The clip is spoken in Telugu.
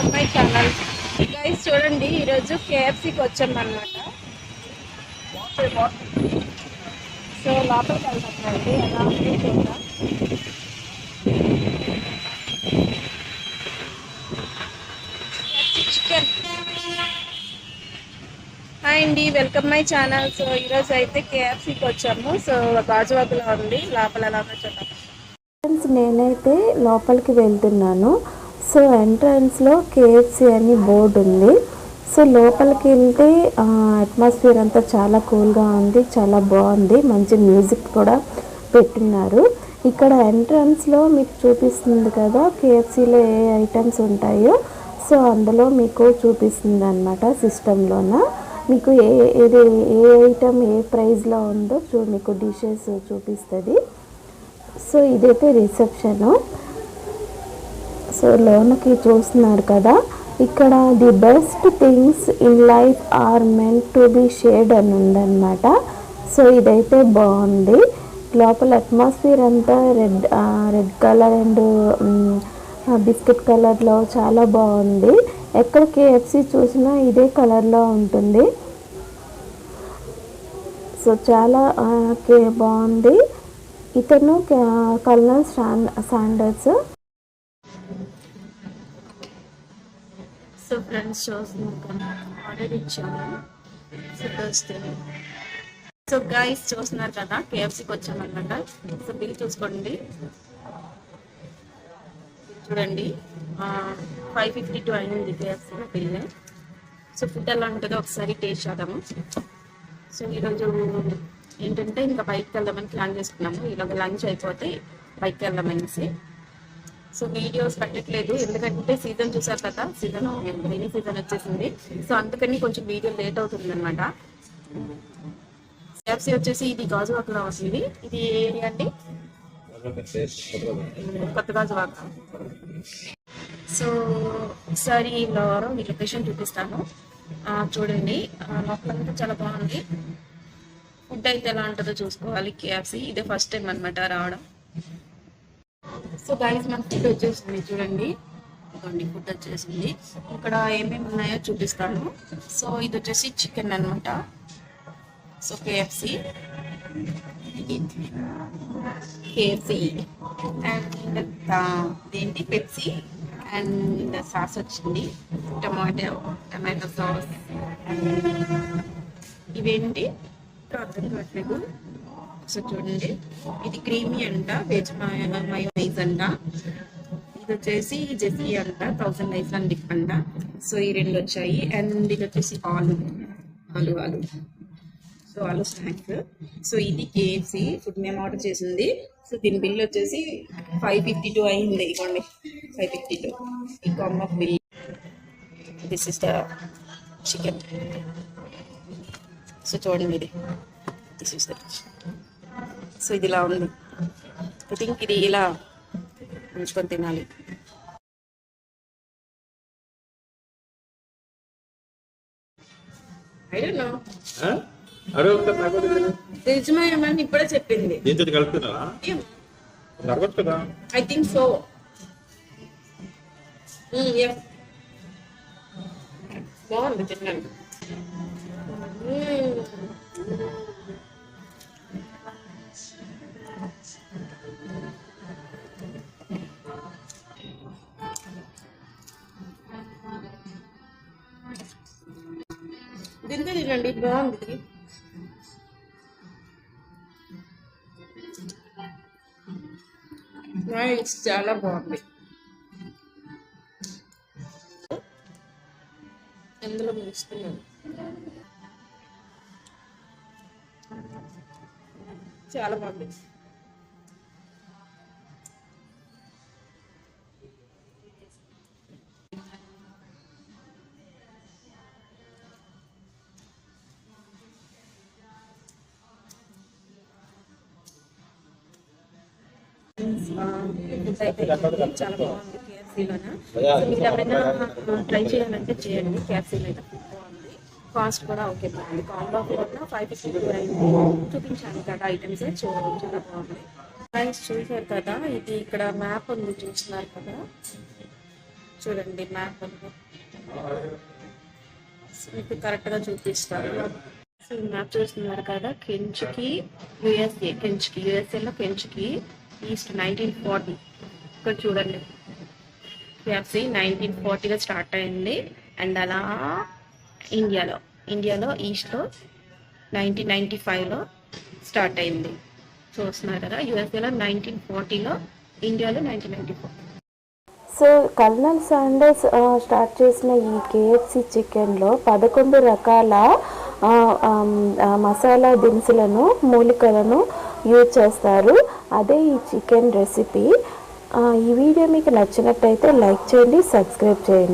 Welcome my channel. గైస్ చూడండి, ఈరోజు కేఎఫ్సీకి వచ్చామన్నమాట. సో లోపలికి వెళ్తామండి, ఎలా ఉంది చూద్దాం. చికెన్. హాయ్ అండి, వెల్కమ్ మై ఛానల్. సో ఈరోజు అయితే కేఎఫ్సీకి వచ్చాము. సో గాజువాకలో ఉంది, లోపల ఎలా ఉందో చూద్దాం. నేనైతే లోపలికి వెళ్తున్నాను. సో ఎంట్రన్స్లో కేఎఫ్సీ అని బోర్డు ఉంది. సో లోపలికి వెళ్తే అట్మాస్ఫియర్ అంతా చాలా కూల్గా ఉంది, చాలా బాగుంది. మంచి మ్యూజిక్ కూడా పెట్టున్నారు. ఇక్కడ ఎంట్రన్స్లో మీకు చూపిస్తుంది కదా కేఎఫ్సీలో ఏ ఐటమ్స్ ఉంటాయో. సో అందులో మీకు చూపిస్తుంది అన్నమాట. సిస్టంలోన మీకు ఏ ఐటమ్ ఏ ప్రైస్లో ఉందో మీకు డిషెస్ చూపిస్తుంది. సో ఇదైతే రిసెప్షను. సో లోనకి చూస్తున్నారు కదా, ఇక్కడ the best things in life are meant to be shared అని ఉందన్నమాట. సో ఇదైతే బాగుంది. లోపల అట్మాస్ఫియర్ అంతా రెడ్ కలర్ అండ్ బిస్కెట్ కలర్లో చాలా బాగుంది. ఎక్కడ కేఎఫ్సీ చూసినా ఇదే కలర్లో ఉంటుంది. సో చాలా బాగుంది. ఇతను కల్నల్ శాండర్స్. సో ఫ్రెండ్స్ చూస్తున్నారు కదా, ఆర్డర్ ఇచ్చాము. సో గైస్ చూస్తున్నారు కదా, కేఎఫ్సీకి వచ్చామన్నమాట. సో బిల్ చూసుకోండి, చూడండి 552 అయింది కేఎఫ్సీలో బిల్. సో ఫుడ్ ఎలా ఉంటుందో ఒకసారి టేస్ట్ చేద్దాము. సో ఈరోజు ఏంటంటే ఇంకా బయటకు వెళ్దామని ప్లాన్ చేసుకున్నాము. ఈలోగా లంచ్ అయిపోతే బయటకు వెళ్దామనేసి. సో వీడియోస్ పెట్టట్లేదు, ఎందుకంటే సీజన్ చూసారు కదా, రైనీ సీజన్ వచ్చేసింది. సో అందుకని కొంచెం వీడియో లేట్ అవుతుంది అనమాట. కేఎఫ్సీ వచ్చేసి ఇది గాజువాకలో వస్తుంది. ఇది ఏ ఏరియా అండి? కొత్త గాజువాక. సో ఒకసారి ఈ లొకేషన్ చూపిస్తాను, చూడండి. లోపలంతా చాలా బాగుంది. ఫుడ్ అయితే ఎలా ఉంటుందో చూసుకోవాలి. కేఎఫ్సీ ఇదే ఫస్ట్ టైం అనమాట రావడం. సో గైస్ మన ఫుడ్ వచ్చేసింది, చూడండి. ఇదిగోండి ఫుడ్ వచ్చేసింది. ఇక్కడ ఏమేమి ఉన్నాయో చూపిస్తాను. సో ఇది వచ్చేసి చికెన్ అనమాట. సో కేఎఫ్సీ అండ్ ఏంటి పెప్సీ అండ్ సాస్ వచ్చింది, టమాటో సాస్. ఇవేంటి అర్థం కావట్లేదు. సో చూడండి, ఇది క్రీమీ అంట, వెజ్ మయోనైజ్ అంట. ఇది వచ్చేసి జెస్సీ అంట, 1000 నైస్ అండ్ డిప్ అంట. సో ఈ రెండు వచ్చాయి. అండ్ ఇది వచ్చేసి ఆలు. సో ఆలు స్నాక్స్. సో ఇది కేఎఫ్సీ ఫుడ్ మేము ఆర్డర్ చేసింది. సో దీని బిల్ వచ్చేసి 552 అయింది. ఇవ్వండి 552 ఈ combo bill. This is the chicken. So చూడండి, ఇది దిస్ ఇస్ ద. సో ఇది ఇలా ఉంది. ఐ థింక్ ఇది ఇలా ఉంచుకొని తినాలి. I don't know. నిజమేమని ఇప్పుడే చెప్పింది. I think so. బాగుంది తిన్నాను. తినండి, బాగుంది. చాలా బాగుంది. ఎందులో ముగిస్తున్నాను, చాలా బాగుంది. చాలా బాగుంది కేఎఫ్సీలోన. మీరు ఎవరైనా ట్రై చేయాలంటే చేయండి. కేఎఫ్సీలో అయితే బాగుంది. కాస్ట్ కూడా ఓకే బాగుంది. కాంబో కూడా 552 అయింది. చూపించాను కదా ఐటమ్స్, చాలా బాగుంది. ప్రైస్ చూసారు కదా, ఇది ఇక్కడ మ్యాప్ ఉంది చూస్తున్నారు కదా. చూడండి మ్యాప్ మీకు కరెక్ట్గా చూపిస్తాను. సో మ్యాప్ చూస్తున్నారు కదా, కెంచుకి యుఎస్ఏలో కెంచుకి ఈస్ట్ 1940. ఇక్కడ చూడండి కేఎఫ్సి 1940లో స్టార్ట్ అయింది. అండ్ అలా ఇండియాలో ఈస్ట్లో 1995లో స్టార్ట్ అయింది. చూస్తున్నారు కదా, యుఎస్ఏలో 1940లో, ఇండియాలో 1994. సో కల్నల్ శాండర్స్ స్టార్ట్ చేసిన ఈ కేఎఫ్సి చికెన్లో 11 రకాల మసాలా దినుసులను, మూలికలను యూజ్ చేస్తారు. అదే ఈ చికెన్ రెసిపీ. ఈ వీడియో మీకు నచ్చినట్టయితే లైక్ చేయండి, సబ్స్క్రైబ్ చేయండి.